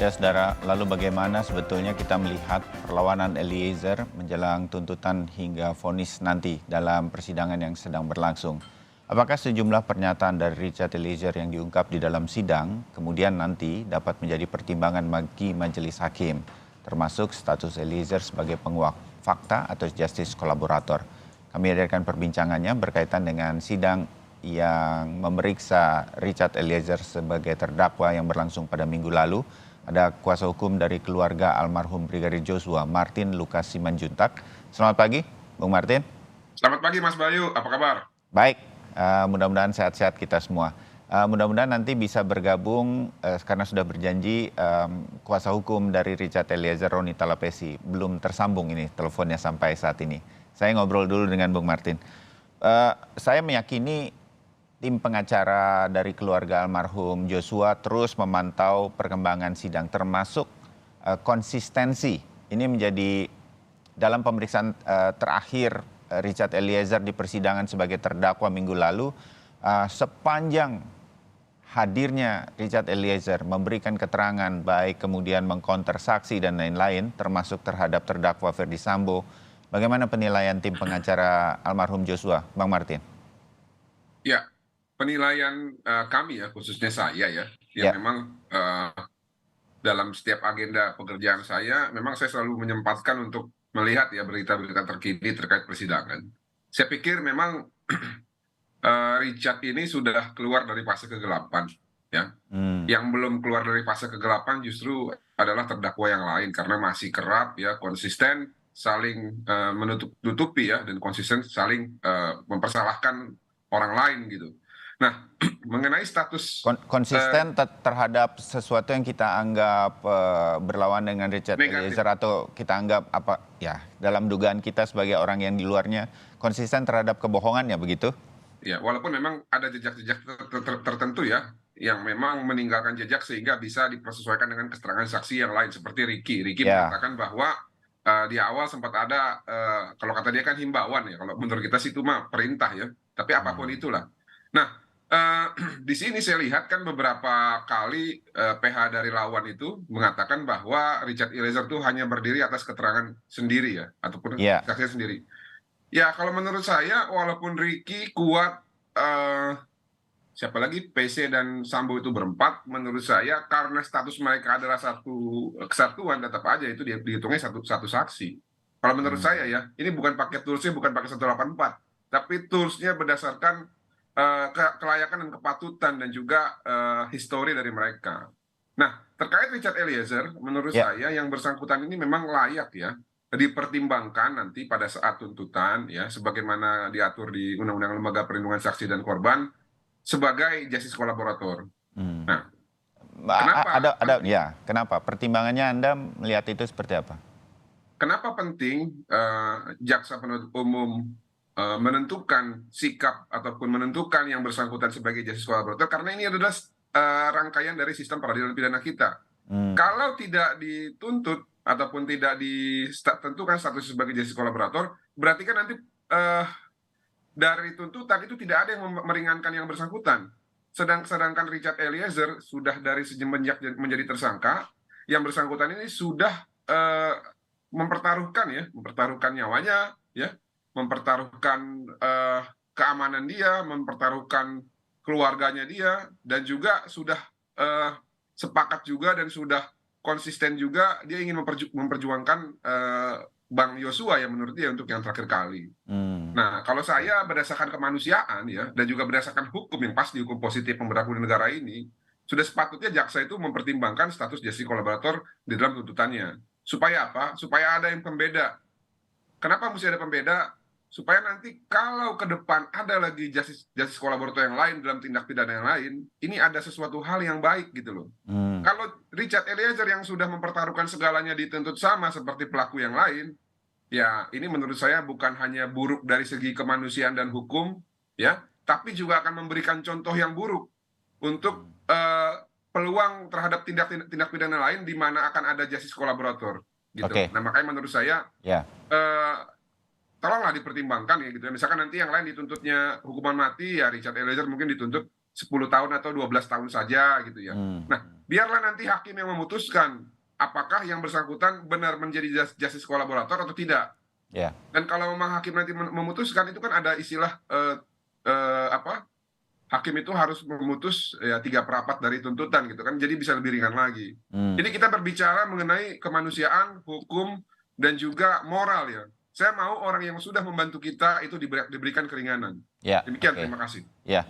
Ya, saudara, lalu bagaimana sebetulnya kita melihat perlawanan Eliezer menjelang tuntutan hingga vonis nanti dalam persidangan yang sedang berlangsung? Apakah sejumlah pernyataan dari Richard Eliezer yang diungkap di dalam sidang kemudian nanti dapat menjadi pertimbangan bagi majelis hakim, termasuk status Eliezer sebagai penguak fakta atau justice kolaborator? Kami hadirkan perbincangannya berkaitan dengan sidang yang memeriksa Richard Eliezer sebagai terdakwa yang berlangsung pada minggu lalu. Ada kuasa hukum dari keluarga almarhum Brigadir Joshua, Martin Lukas Simanjuntak. Selamat pagi, Bung Martin. Selamat pagi Mas Bayu, apa kabar? Baik, mudah-mudahan sehat-sehat kita semua. Mudah-mudahan nanti bisa bergabung karena sudah berjanji kuasa hukum dari Richard Eliezer, Roni Talapesi. Belum tersambung ini teleponnya sampai saat ini. Saya ngobrol dulu dengan Bung Martin. Saya meyakini tim pengacara dari keluarga almarhum Joshua terus memantau perkembangan sidang, termasuk konsistensi. Ini menjadi dalam pemeriksaan terakhir Richard Eliezer di persidangan sebagai terdakwa minggu lalu, sepanjang hadirnya Richard Eliezer memberikan keterangan baik kemudian mengkonter saksi dan lain-lain, termasuk terhadap terdakwa Ferdy Sambo. Bagaimana penilaian tim pengacara almarhum Joshua, Bang Martin? Ya, penilaian kami ya, khususnya saya ya, yang Ya. memang dalam setiap agenda pekerjaan saya, memang saya selalu menyempatkan untuk melihat ya berita-berita terkini terkait persidangan. Saya pikir memang Richard ini sudah keluar dari fase kegelapan, ya. Yang belum keluar dari fase kegelapan justru adalah terdakwa yang lain karena masih kerap ya konsisten saling menutupi ya dan konsisten saling mempersalahkan orang lain gitu. Nah, mengenai status Konsisten terhadap sesuatu yang kita anggap berlawan dengan Richard negatif. Eliezer atau kita anggap apa ya dalam dugaan kita sebagai orang yang di luarnya konsisten terhadap kebohongannya begitu? Ya, walaupun memang ada jejak-jejak tertentu ya, yang memang meninggalkan jejak sehingga bisa dipersesuaikan dengan keterangan saksi yang lain seperti Ricky. Ricky Ya. mengatakan bahwa di awal sempat ada kalau kata dia kan himbauan ya, kalau menurut kita sih itu mah perintah ya. Tapi apapun itulah. Nah, di sini saya lihat kan beberapa kali PH dari lawan itu mengatakan bahwa Richard Eliezer itu hanya berdiri atas keterangan sendiri ya, ataupun Ya. saksinya sendiri. Ya, kalau menurut saya, walaupun Ricky kuat, siapa lagi, PC dan Sambo itu berempat, menurut saya karena status mereka adalah satu kesatuan, tetap aja itu dihitungnya satu saksi. Kalau menurut saya ya, ini bukan pakai toolsnya, bukan pakai 184, tapi toolsnya berdasarkan kelayakan dan kepatutan dan juga histori dari mereka. Nah, terkait Richard Eliezer, menurut Ya. saya yang bersangkutan ini memang layak ya dipertimbangkan nanti pada saat tuntutan ya sebagaimana diatur di Undang-Undang Lembaga Perlindungan Saksi dan Korban sebagai justice kolaborator. Nah, kenapa penting? Ya, kenapa? Pertimbangannya Anda melihat itu seperti apa? Kenapa penting jaksa penuntut umum menentukan sikap ataupun menentukan yang bersangkutan sebagai justice kolaborator karena ini adalah rangkaian dari sistem peradilan pidana kita. Kalau tidak dituntut ataupun tidak ditentukan status sebagai justice kolaborator, berarti kan nanti dari tuntutan itu tidak ada yang meringankan yang bersangkutan. Sedangkan Richard Eliezer sudah dari semenjak menjadi tersangka, yang bersangkutan ini sudah mempertaruhkan nyawanya, ya, mempertaruhkan keamanan dia, mempertaruhkan keluarganya dia, dan juga sudah sepakat juga dan sudah konsisten juga dia ingin memperjuangkan Bang Yosua ya menurut dia untuk yang terakhir kali. Nah, kalau saya berdasarkan kemanusiaan ya dan juga berdasarkan hukum yang pasti hukum positif yang berlaku di negara ini, sudah sepatutnya jaksa itu mempertimbangkan status justice kolaborator di dalam tuntutannya. Supaya apa? Supaya ada yang pembeda. Kenapa mesti ada pembeda? Supaya nanti kalau ke depan ada lagi justice kolaborator yang lain dalam tindak pidana yang lain, ini ada sesuatu hal yang baik gitu loh. Kalau Richard Eliezer yang sudah mempertaruhkan segalanya dituntut sama seperti pelaku yang lain, ya ini menurut saya bukan hanya buruk dari segi kemanusiaan dan hukum, ya, tapi juga akan memberikan contoh yang buruk untuk peluang terhadap tindak pidana lain di mana akan ada justice kolaborator, gitu. Oke. Nah makanya menurut saya Ya. tolonglah dipertimbangkan ya gitu. Misalkan nanti yang lain dituntutnya hukuman mati, ya Richard Eliezer mungkin dituntut 10 tahun atau 12 tahun saja gitu ya. Nah, biarlah nanti hakim yang memutuskan apakah yang bersangkutan benar menjadi justice kolaborator atau tidak. Ya, Dan kalau memang hakim nanti memutuskan, itu kan ada istilah apa, hakim itu harus memutus ya 3/4 dari tuntutan gitu kan, jadi bisa lebih ringan lagi. Jadi kita berbicara mengenai kemanusiaan, hukum, dan juga moral ya. Saya mau orang yang sudah membantu kita itu diberikan keringanan. ya, Demikian, oke. terima kasih. Ya,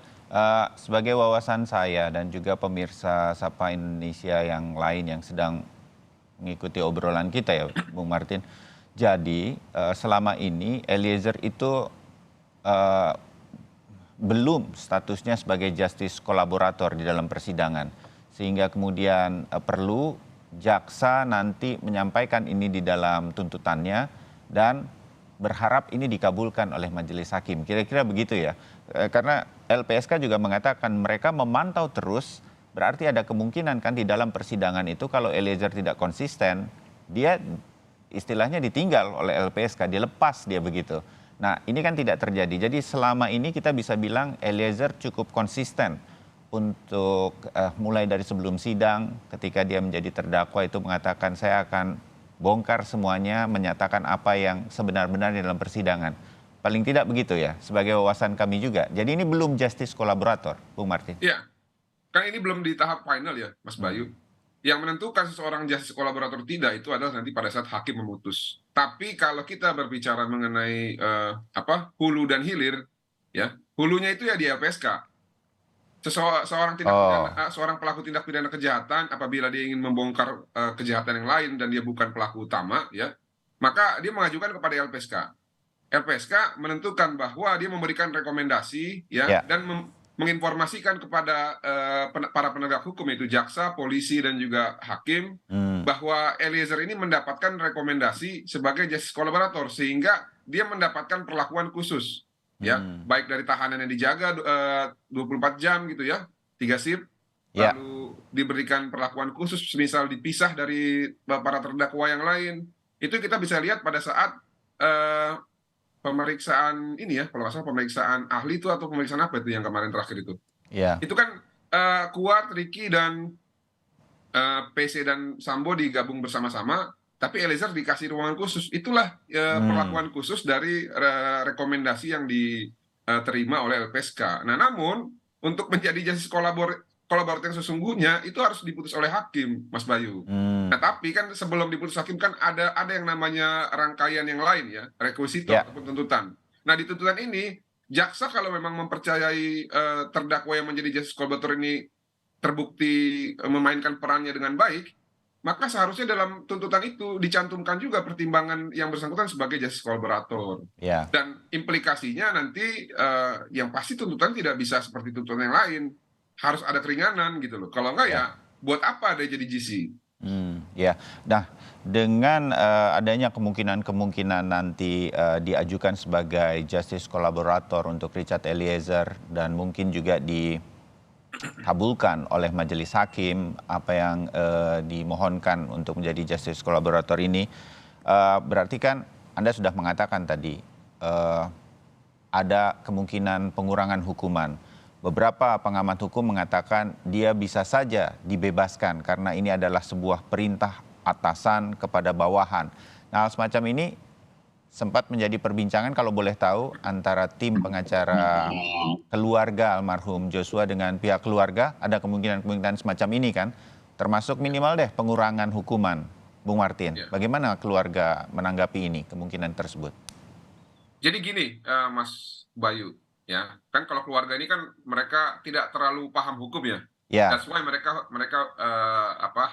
sebagai wawasan saya dan juga pemirsa Sapa Indonesia yang lain yang sedang mengikuti obrolan kita ya, Bung Martin. Jadi selama ini Eliezer itu eh, belum statusnya sebagai justice kolaborator di dalam persidangan. Sehingga kemudian perlu jaksa nanti menyampaikan ini di dalam tuntutannya dan berharap ini dikabulkan oleh majelis hakim. Kira-kira begitu ya. Karena LPSK juga mengatakan mereka memantau terus, berarti ada kemungkinan kan di dalam persidangan itu kalau Eliezer tidak konsisten, dia istilahnya ditinggal oleh LPSK, dilepas dia begitu. Nah, ini kan tidak terjadi. Jadi selama ini kita bisa bilang Eliezer cukup konsisten untuk mulai dari sebelum sidang, ketika dia menjadi terdakwa itu mengatakan saya akan bongkar semuanya, menyatakan apa yang sebenar-benarnya dalam persidangan. Paling tidak begitu ya, sebagai wawasan kami juga. Jadi ini belum justice kolaborator, Bung Martin. Iya, kan ini belum di tahap final ya, Mas Bayu. Yang menentukan seseorang justice kolaborator tidak itu adalah nanti pada saat hakim memutus. Tapi kalau kita berbicara mengenai hulu dan hilir, ya hulunya itu ya di LPSK. Seorang pelaku tindak pidana kejahatan apabila dia ingin membongkar kejahatan yang lain dan dia bukan pelaku utama, ya maka dia mengajukan kepada LPSK. LPSK menentukan bahwa dia memberikan rekomendasi Ya. dan menginformasikan kepada para penegak hukum, yaitu jaksa, polisi, dan juga hakim, bahwa Eliezer ini mendapatkan rekomendasi sebagai justice kolaborator sehingga dia mendapatkan perlakuan khusus, ya baik dari tahanan yang dijaga 24 jam gitu ya, 3 shift, Ya. lalu diberikan perlakuan khusus misal dipisah dari para terdakwa yang lain. Itu kita bisa lihat pada saat pemeriksaan ini ya, kalau nggak salah pemeriksaan ahli itu atau pemeriksaan apa itu yang kemarin terakhir itu. Ya. Itu kan Kuat, Ricky, dan PC dan Sambo digabung bersama-sama, tapi Eliezer dikasih ruangan khusus. Itulah perlakuan khusus dari rekomendasi yang diterima oleh LPSK. Nah, namun untuk menjadi justice kolaborator yang sesungguhnya itu harus diputus oleh hakim, Mas Bayu. Nah, tapi kan sebelum diputus hakim kan ada yang namanya rangkaian yang lain ya, requisito ataupun tuntutan. Nah, di tuntutan ini jaksa kalau memang mempercayai terdakwa yang menjadi justice kolaborator ini terbukti memainkan perannya dengan baik, maka seharusnya dalam tuntutan itu dicantumkan juga pertimbangan yang bersangkutan sebagai justice kolaborator. Ya. Dan implikasinya nanti yang pasti tuntutan tidak bisa seperti tuntutan yang lain, harus ada keringanan gitu loh. Kalau enggak ya buat apa dia jadi GC? Ya, nah dengan adanya kemungkinan nanti diajukan sebagai justice kolaborator untuk Richard Eliezer dan mungkin juga dikabulkan oleh majelis hakim apa yang dimohonkan untuk menjadi justice kolaborator ini, berarti kan Anda sudah mengatakan tadi ada kemungkinan pengurangan hukuman. Beberapa pengamat hukum mengatakan dia bisa saja dibebaskan karena ini adalah sebuah perintah atasan kepada bawahan. Nah, hal semacam ini sempat menjadi perbincangan kalau boleh tahu antara tim pengacara keluarga almarhum Joshua dengan pihak keluarga. Ada kemungkinan semacam ini kan, termasuk minimal deh pengurangan hukuman. Bung Martin, bagaimana keluarga menanggapi ini, kemungkinan tersebut? Jadi gini, Mas Bayu, ya kan kalau keluarga ini kan mereka tidak terlalu paham hukum ya. That's why mereka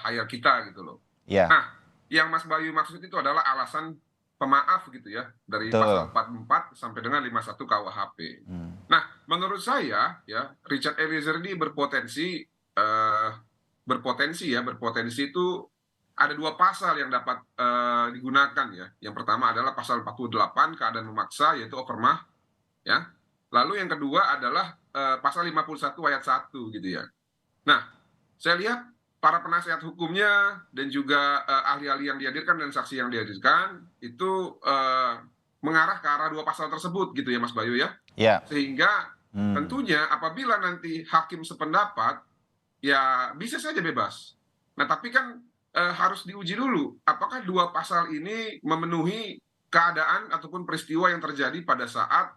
hire kita gitu loh. Nah, yang Mas Bayu maksud itu adalah alasan pemaaf gitu ya, dari pasal 44 sampai dengan 51 KUHP. Nah, menurut saya ya Richard Eliezer ini berpotensi itu ada 2 pasal yang dapat digunakan ya. Yang pertama adalah pasal 48 keadaan memaksa, yaitu overmah, ya. Lalu yang kedua adalah pasal 51 ayat 1 gitu ya. Nah, saya lihat para penasehat hukumnya dan juga ahli-ahli yang dihadirkan dan saksi yang dihadirkan itu mengarah ke arah 2 pasal tersebut gitu ya Mas Bayu ya. Sehingga tentunya apabila nanti hakim sependapat ya bisa saja bebas. Nah, tapi kan harus diuji dulu apakah dua pasal ini memenuhi keadaan ataupun peristiwa yang terjadi pada saat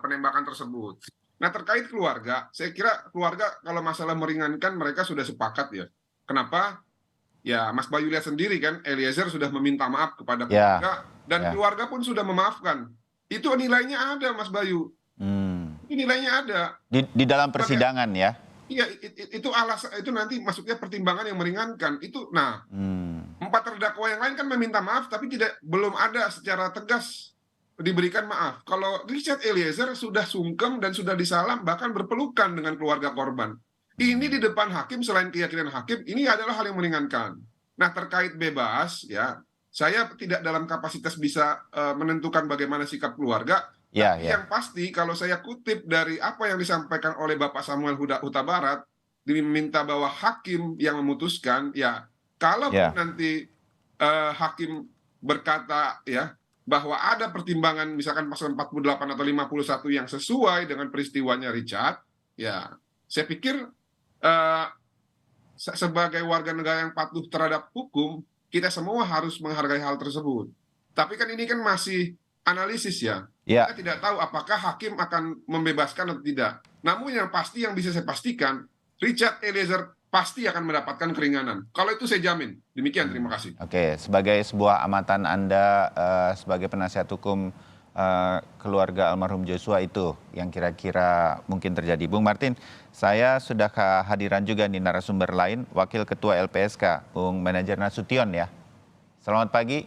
penembakan tersebut. Nah, terkait keluarga, saya kira keluarga kalau masalah meringankan mereka sudah sepakat ya. Kenapa? Ya, Mas Bayu lihat sendiri kan, Eliezer sudah meminta maaf kepada Ya, keluarga dan ya. keluarga pun sudah memaafkan. Itu nilainya ada, Mas Bayu. Hmm. Itu nilainya ada. Di dalam Sebagai persidangan ya. Iya, itu alasan itu nanti masuknya pertimbangan yang meringankan. Itu nah, Hmm. 4 terdakwa yang lain kan meminta maaf tapi belum ada secara tegas diberikan maaf. Kalau Richard Eliezer sudah sungkem dan sudah disalam bahkan berpelukan dengan keluarga korban. Ini di depan hakim selain keyakinan hakim ini adalah hal yang meringankan. Nah, terkait bebas ya, saya tidak dalam kapasitas bisa menentukan bagaimana sikap keluarga, Ya, tapi ya. yang pasti kalau saya kutip dari apa yang disampaikan oleh Bapak Samuel Huta Barat, diminta bahwa hakim yang memutuskan ya. Kalaupun Ya. nanti hakim berkata ya bahwa ada pertimbangan misalkan pasal 48 atau 51 yang sesuai dengan peristiwanya Richard, ya saya pikir eh, sebagai warga negara yang patuh terhadap hukum, kita semua harus menghargai hal tersebut. Tapi kan ini kan masih analisis ya. Kita Ya. tidak tahu apakah hakim akan membebaskan atau tidak. Namun yang pasti yang bisa saya pastikan, Richard Eliezer pasti akan mendapatkan keringanan. Kalau itu saya jamin. Demikian, terima kasih. Oke, sebagai sebuah amatan Anda sebagai penasihat hukum keluarga almarhum Joshua itu yang kira-kira mungkin terjadi. Bung Martin, saya sudah kehadiran juga di narasumber lain, Wakil Ketua LPSK, Bung Manajer Nasution ya. Selamat pagi.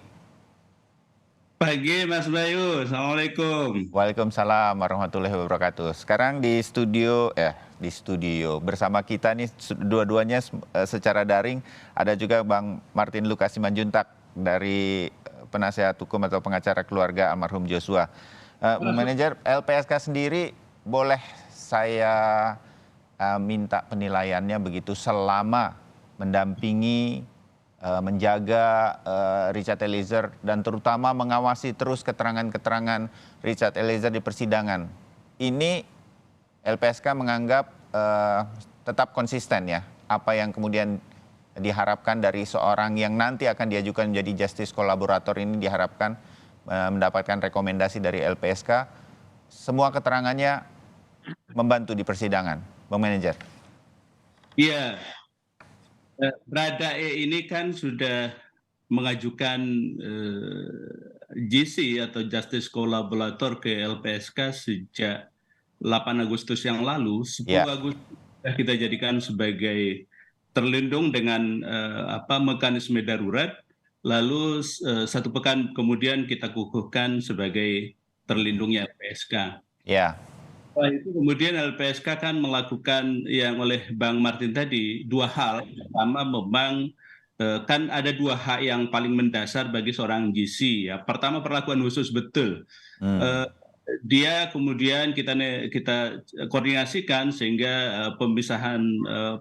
Pagi Mas Bayu, Assalamualaikum. Waalaikumsalam warahmatullahi wabarakatuh. Sekarang di studio bersama kita nih dua-duanya secara daring ada juga Bang Martin Lukasi Manjuntak dari penasihat hukum atau pengacara keluarga almarhum Joshua. Bung Manajer, LPSK sendiri boleh saya minta penilaiannya begitu selama mendampingi menjaga Richard Eliezer dan terutama mengawasi terus keterangan-keterangan Richard Eliezer di persidangan. Ini LPSK menganggap tetap konsisten ya, apa yang kemudian diharapkan dari seorang yang nanti akan diajukan menjadi justice kolaborator ini diharapkan mendapatkan rekomendasi dari LPSK. Semua keterangannya membantu di persidangan, Bang Manajer. Iya, Baradae ini kan sudah mengajukan JC atau Justice Collaborator ke LPSK sejak 8 Agustus yang lalu. 10 Ya. Agustus kita jadikan sebagai terlindung dengan mekanisme darurat, lalu 1 pekan kemudian kita kukuhkan sebagai terlindungnya LPSK. Ya. Setelah itu kemudian LPSK kan melakukan yang oleh Bang Martin tadi 2 hal. Pertama memang kan ada 2 hak yang paling mendasar bagi seorang GC ya. Pertama perlakuan khusus betul. Dia kemudian kita koordinasikan sehingga pemisahan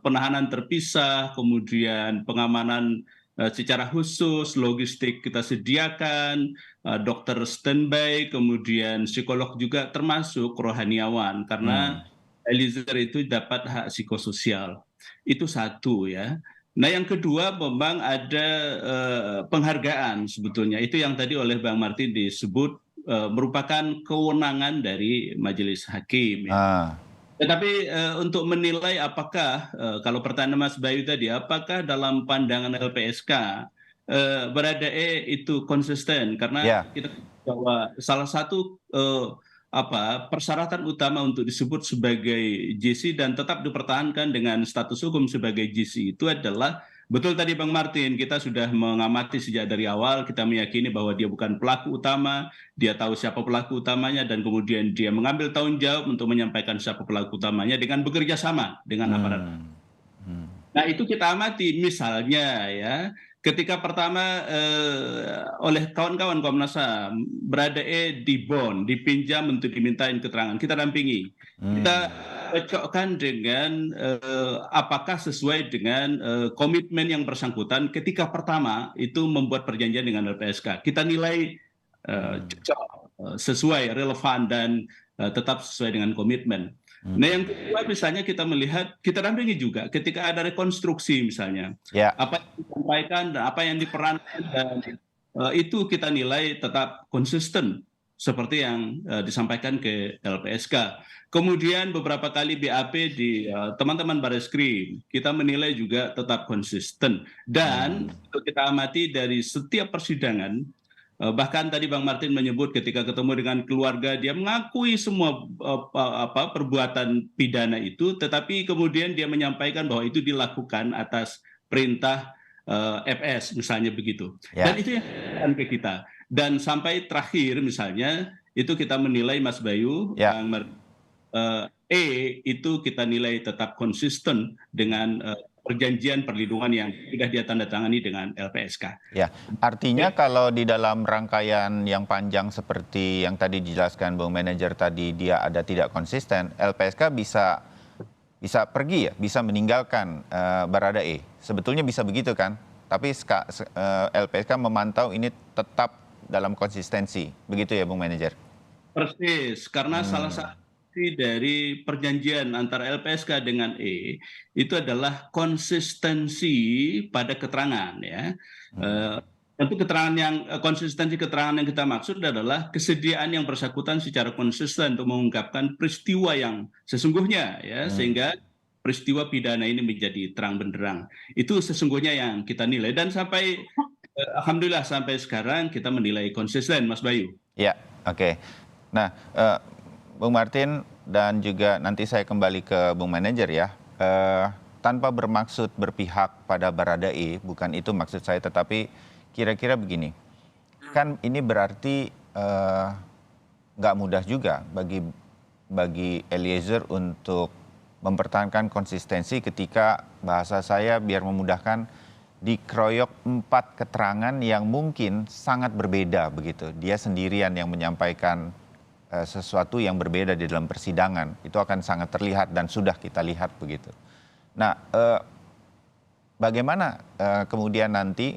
penahanan terpisah, kemudian pengamanan secara khusus, logistik kita sediakan, dokter standby, kemudian psikolog juga termasuk rohaniawan karena Eliezer itu dapat hak psikososial. Itu 1 ya. Nah yang kedua memang ada penghargaan sebetulnya. Itu yang tadi oleh Bang Martin disebut merupakan kewenangan dari majelis hakim. Ya. Tetapi untuk menilai apakah, kalau pertanyaan Mas Bayu tadi, apakah dalam pandangan LPSK Baradae itu konsisten? Karena kita bahwa salah satu persyaratan utama untuk disebut sebagai JC dan tetap dipertahankan dengan status hukum sebagai JC itu adalah betul tadi Bang Martin, kita sudah mengamati sejak dari awal, kita meyakini bahwa dia bukan pelaku utama, dia tahu siapa pelaku utamanya dan kemudian dia mengambil tanggung jawab untuk menyampaikan siapa pelaku utamanya dengan bekerja sama dengan aparat. Nah itu kita amati misalnya ya, ketika pertama oleh kawan-kawan Komnas HAM Baradae dipinjam untuk dimintain keterangan, kita dampingi, kita cocokkan dengan apakah sesuai dengan komitmen yang bersangkutan ketika pertama itu membuat perjanjian dengan LPSK. Kita nilai cocok, sesuai, relevan dan tetap sesuai dengan komitmen. Nah, yang kedua misalnya kita melihat, kita dampingi juga ketika ada rekonstruksi misalnya, Ya, apa yang disampaikan dan apa yang diperankan dan itu kita nilai tetap konsisten seperti yang disampaikan ke LPSK. Kemudian beberapa kali BAP di teman-teman Bareskrim, kita menilai juga tetap konsisten. Dan kita amati dari setiap persidangan, bahkan tadi Bang Martin menyebut ketika ketemu dengan keluarga dia mengakui semua perbuatan pidana itu, tetapi kemudian dia menyampaikan bahwa itu dilakukan atas perintah FS misalnya begitu. Dan ya, itu yang dikatakan ke kita. Dan sampai terakhir misalnya itu kita menilai Mas Bayu, ya. Bang Martin, itu kita nilai tetap konsisten dengan perjanjian perlindungan yang sudah dia tanda tangani dengan LPSK. Ya, artinya kalau di dalam rangkaian yang panjang seperti yang tadi dijelaskan Bung Manajer tadi, dia ada tidak konsisten, LPSK bisa pergi ya, bisa meninggalkan Baradae. Sebetulnya bisa begitu kan? Tapi LPSK memantau ini tetap dalam konsistensi, begitu ya Bung Manajer? Persis, karena salah satu dari perjanjian antara LPSK dengan itu adalah konsistensi pada keterangan ya. Tentu konsistensi keterangan yang kita maksud adalah kesediaan yang bersangkutan secara konsisten untuk mengungkapkan peristiwa yang sesungguhnya ya, sehingga peristiwa pidana ini menjadi terang benderang. Itu sesungguhnya yang kita nilai dan sampai alhamdulillah sampai sekarang kita menilai konsisten, Mas Bayu. Ya, oke. Nah, Bung Martin dan juga nanti saya kembali ke Bung Manajer ya. Tanpa bermaksud berpihak pada Baradae, bukan itu maksud saya, tetapi kira-kira begini. Kan ini berarti nggak mudah juga bagi Eliezer untuk mempertahankan konsistensi ketika bahasa saya biar memudahkan dikeroyok 4 keterangan yang mungkin sangat berbeda begitu. Dia sendirian yang menyampaikan sesuatu yang berbeda di dalam persidangan. Itu akan sangat terlihat dan sudah kita lihat begitu. Nah, bagaimana kemudian nanti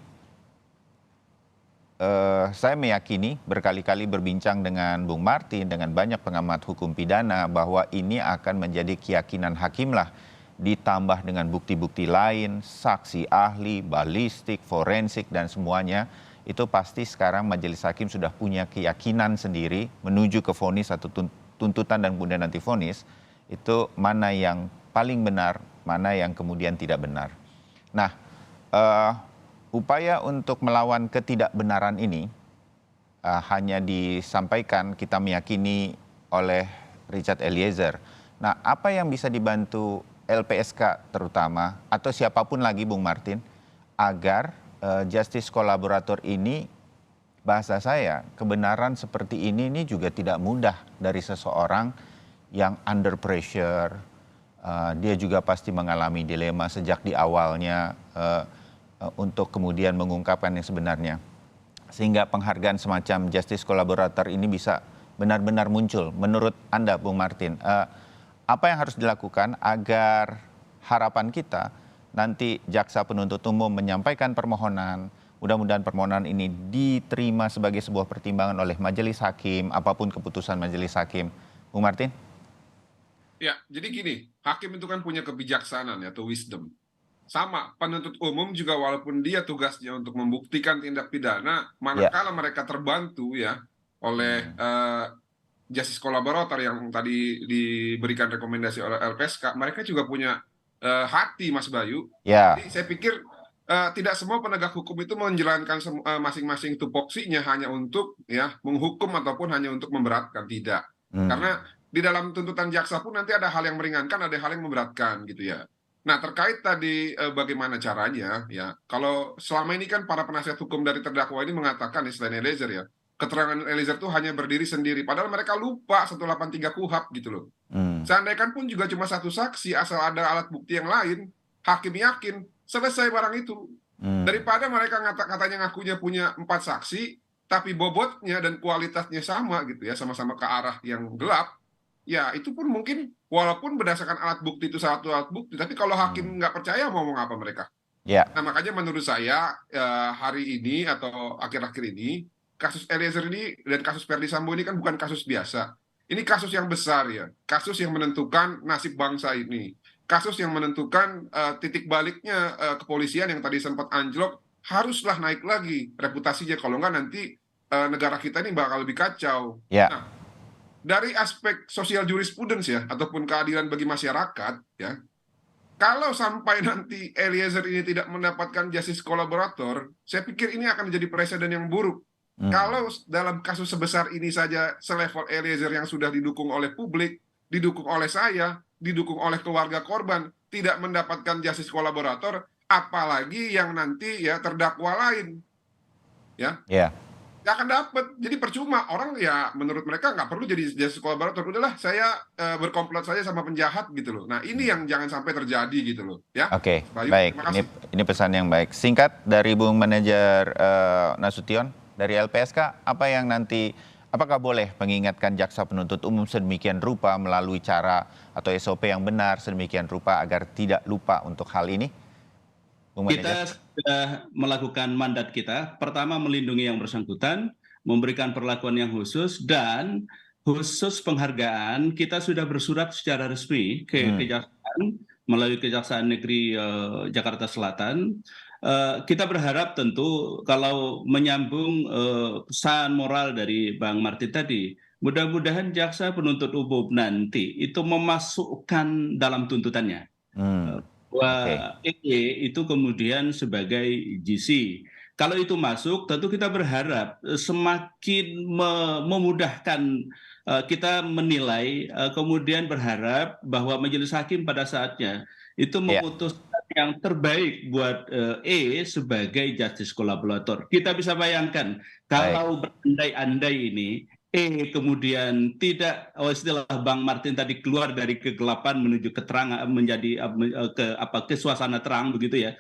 saya meyakini berkali-kali berbincang dengan Bung Martin, dengan banyak pengamat hukum pidana bahwa ini akan menjadi keyakinan hakim lah, ditambah dengan bukti-bukti lain, saksi ahli, balistik, forensik dan semuanya. Itu pasti sekarang majelis hakim sudah punya keyakinan sendiri menuju ke vonis atau tuntutan dan kemudian nanti vonis, itu mana yang paling benar, mana yang kemudian tidak benar. Nah, upaya untuk melawan ketidakbenaran ini hanya disampaikan, kita meyakini, oleh Richard Eliezer. Nah, apa yang bisa dibantu LPSK terutama, atau siapapun lagi Bung Martin, agar justice kolaborator ini, bahasa saya, kebenaran seperti ini juga tidak mudah dari seseorang yang under pressure. Dia juga pasti mengalami dilema sejak di awalnya untuk kemudian mengungkapkan yang sebenarnya. Sehingga penghargaan semacam justice kolaborator ini bisa benar-benar muncul. Menurut Anda, Bung Martin, apa yang harus dilakukan agar harapan kita nanti jaksa penuntut umum menyampaikan permohonan, mudah-mudahan permohonan ini diterima sebagai sebuah pertimbangan oleh majelis hakim, apapun keputusan majelis hakim. Bung Martin? Ya, jadi gini, hakim itu kan punya kebijaksanaan atau wisdom. Sama, penuntut umum juga walaupun dia tugasnya untuk membuktikan tindak pidana, manakala mereka terbantu ya oleh justice kolaborator yang tadi diberikan rekomendasi oleh LPSK, mereka juga punya hati, Mas Bayu. Jadi saya pikir tidak semua penegak hukum itu menjalankan masing-masing tupoksinya hanya untuk ya menghukum ataupun hanya untuk memberatkan, tidak. Karena di dalam tuntutan jaksa pun nanti ada hal yang meringankan, ada hal yang memberatkan gitu ya. Nah, terkait tadi bagaimana caranya ya, kalau selama ini kan para penasihat hukum dari terdakwa ini mengatakan selain Eliezer ya, keterangan Eliezer itu hanya berdiri sendiri, padahal mereka lupa 183 KUHP gitu loh. Seandainya pun juga cuma satu saksi, asal ada alat bukti yang lain, hakim yakin selesai barang itu. Daripada mereka katanya ngakunya punya 4 saksi, tapi bobotnya dan kualitasnya sama gitu ya, sama-sama ke arah yang gelap, ya itu pun mungkin walaupun berdasarkan alat bukti itu satu alat bukti, tapi kalau hakim nggak percaya mau ngomong apa mereka. Nah, makanya menurut saya hari ini atau akhir-akhir ini, kasus Eliezer ini dan kasus Verdi Sambo ini kan bukan kasus biasa. ini kasus yang besar ya, kasus yang menentukan nasib bangsa ini, kasus yang menentukan titik baliknya kepolisian yang tadi sempat anjlok, haruslah naik lagi reputasinya, kalau nggak nanti negara kita ini bakal lebih kacau. Ya. Nah, dari aspek sosial jurisprudence ya, ataupun keadilan bagi masyarakat ya, kalau sampai nanti Eliezer ini tidak mendapatkan justice kolaborator, saya pikir ini akan menjadi presiden yang buruk. Kalau dalam kasus sebesar ini saja selevel Eliezer yang sudah didukung oleh publik, didukung oleh saya, didukung oleh keluarga korban, tidak mendapatkan justice kolaborator, apalagi yang nanti ya terdakwa lain, ya nggak akan dapat. Jadi percuma, orang ya menurut mereka nggak perlu jadi justice kolaborator, udahlah saya berkomplot saja sama penjahat gitu loh. Nah ini yang jangan sampai terjadi gitu loh ya. Oke, Bayu, baik. terima kasih. Ini pesan yang baik. Singkat dari Bung Manajer Nasution dari LPSK, apa yang nanti, apakah boleh mengingatkan jaksa penuntut umum sedemikian rupa melalui cara atau SOP yang benar sedemikian rupa agar tidak lupa untuk hal ini? Bung Kita Manajer. sudah melakukan mandat kita, pertama melindungi yang bersangkutan, memberikan perlakuan yang khusus, dan khusus penghargaan kita sudah bersurat secara resmi ke Kejaksaan melalui Kejaksaan Negeri Jakarta Selatan. Kita berharap tentu kalau menyambung pesan moral dari Bang Martin tadi, mudah-mudahan jaksa penuntut umum nanti itu memasukkan dalam tuntutannya bahwa itu kemudian sebagai GC. Kalau itu masuk, tentu kita berharap semakin memudahkan kita menilai, kemudian berharap bahwa majelis hakim pada saatnya itu memutuskan yang terbaik buat sebagai justice kolaborator. Kita bisa bayangkan kalau berandai-andai ini kemudian tidak, istilah Bang Martin tadi, keluar dari kegelapan menuju keterangan, menjadi ke suasana terang begitu ya.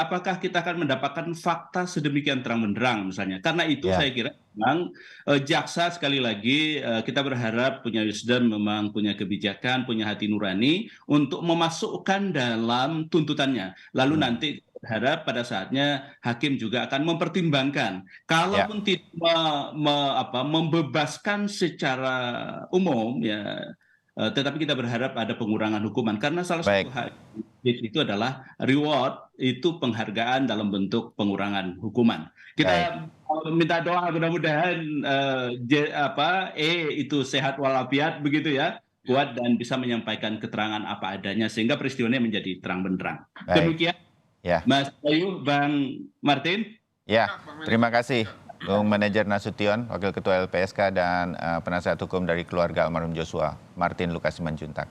Apakah kita akan mendapatkan fakta sedemikian terang benderang misalnya? Karena itu saya kira memang jaksa, sekali lagi kita berharap punya wisdom, memang punya kebijakan, punya hati nurani untuk memasukkan dalam tuntutannya. Lalu nanti berharap pada saatnya hakim juga akan mempertimbangkan, kalaupun tidak membebaskan secara umum ya, tetapi kita berharap ada pengurangan hukuman, karena salah satu hak itu adalah reward, itu penghargaan dalam bentuk pengurangan hukuman. Kita minta doa mudah-mudahan itu sehat walafiat begitu ya, kuat dan bisa menyampaikan keterangan apa adanya sehingga peristiwanya menjadi terang benderang. Demikian Mas Bayu, Bang Martin. Ya, terima kasih Bung Manajer Nasution, Wakil Ketua LPSK dan penasihat hukum dari keluarga almarhum Joshua, Martin Lukasiman Juntak.